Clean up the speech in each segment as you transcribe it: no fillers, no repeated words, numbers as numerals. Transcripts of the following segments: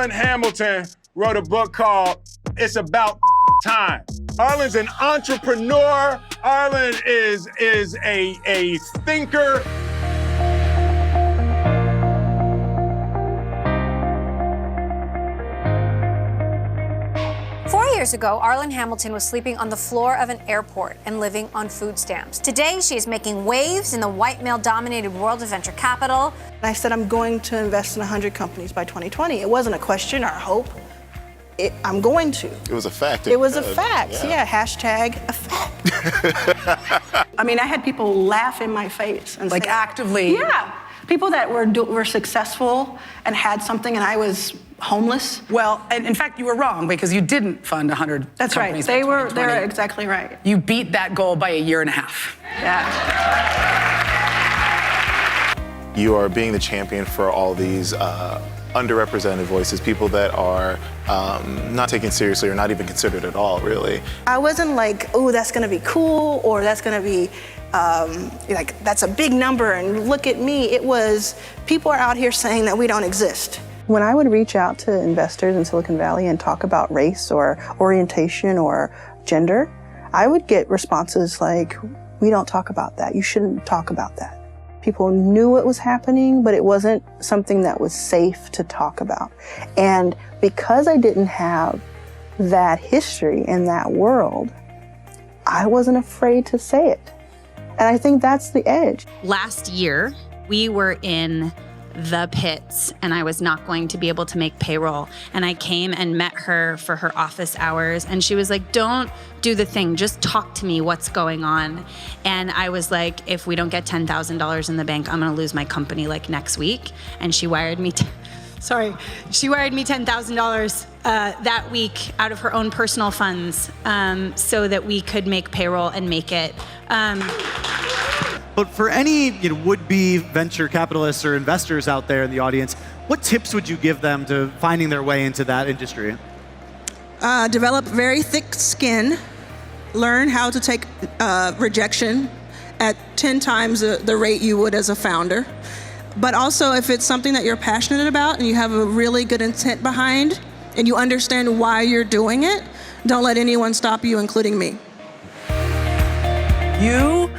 Arlan Hamilton wrote a book called It's About Time. Arlan's an entrepreneur. Arlan is a thinker. Years ago, Arlan Hamilton was sleeping on the floor of an airport and living on food stamps. Today, she is making waves in the white male-dominated world of venture capital. I said I'm going to invest in 100 companies by 2020. It wasn't a question or a hope. I'm going to. It was a fact. It was a fact, yeah. Hashtag a fact. I mean, I had people laugh in my face. And like say, actively? Yeah. People that were successful and had something and I was homeless. Well, and in fact, you were wrong because you didn't fund 100 That's companies. Right. They're exactly right. You beat that goal by a year and a half. Yeah. You are being the champion for all these underrepresented voices, people that are not taken seriously or not even considered at all, really. I wasn't like, oh, that's gonna be cool, or that's gonna be, like, that's a big number and look at me. It was, people are out here saying that we don't exist. When I would reach out to investors in Silicon Valley and talk about race or orientation or gender, I would get responses like, we don't talk about that. You shouldn't talk about that. People knew what was happening, but it wasn't something that was safe to talk about. And because I didn't have that history in that world, I wasn't afraid to say it. And I think that's the edge. Last year, we were in the pits and I was not going to be able to make payroll. And I came and met her for her office hours and she was like, don't do the thing, just talk to me, what's going on? And I was like, if we don't get $10,000 in the bank, I'm gonna lose my company like next week. And she wired me, she wired me $10,000 that week out of her own personal funds so that we could make payroll and make it. But for any would-be venture capitalists or investors out there in the audience, what tips would you give them to finding their way into that industry? Develop very thick skin. Learn how to take rejection at 10 times the rate you would as a founder. But also, if it's something that you're passionate about and you have a really good intent behind and you understand why you're doing it, don't let anyone stop you, including me. You,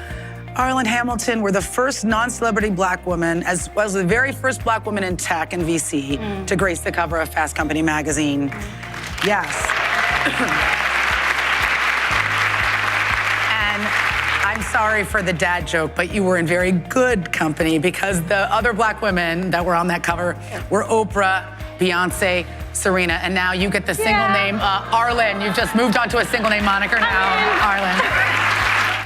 Arlan Hamilton, were the first non-celebrity black woman, as well as the very first black woman in tech and VC to grace the cover of Fast Company magazine. Yes. And I'm sorry for the dad joke, but you were in very good company because the other black women that were on that cover were Oprah, Beyonce, Serena, and now you get the single name Arlan. You've just moved on to a single name moniker now, Arlan.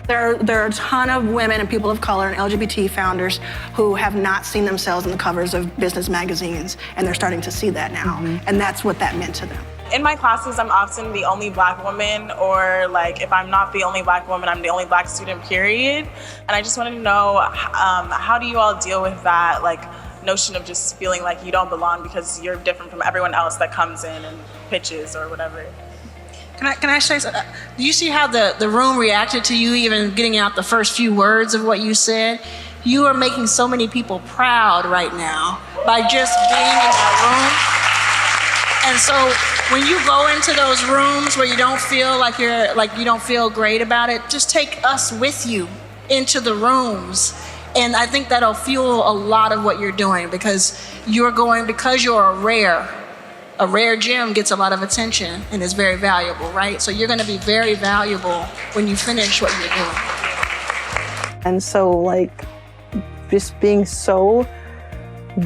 There are a ton of women and people of color and LGBT founders who have not seen themselves in the covers of business magazines, and they're starting to see that now, and that's what that meant to them. In my classes, I'm often the only black woman, or like if I'm not the only black woman, I'm the only black student, period. And I just wanted to know, how do you all deal with that, like, notion of just feeling like you don't belong because you're different from everyone else that comes in and pitches or whatever? Can I say something? Do you see how the room reacted to you even getting out the first few words of what you said? You are making so many people proud right now by just being in that room. And so when you go into those rooms where you don't feel like you don't feel great about it, just take us with you into the rooms. And I think that'll fuel a lot of what you're doing because you're a rare gem gets a lot of attention and is very valuable, right? So you're gonna be very valuable when you finish what you're doing. And so, like, just being so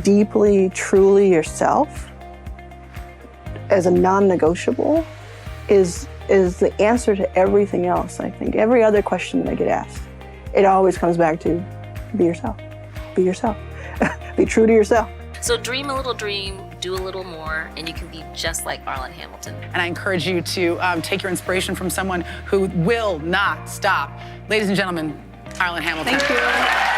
deeply, truly yourself as a non-negotiable is the answer to everything else, I think. Every other question that I get asked, it always comes back to be yourself. Be yourself. Be true to yourself. So dream a little dream, do a little more, and you can be just like Arlan Hamilton. And I encourage you to take your inspiration from someone who will not stop. Ladies and gentlemen, Arlan Hamilton. Thank you.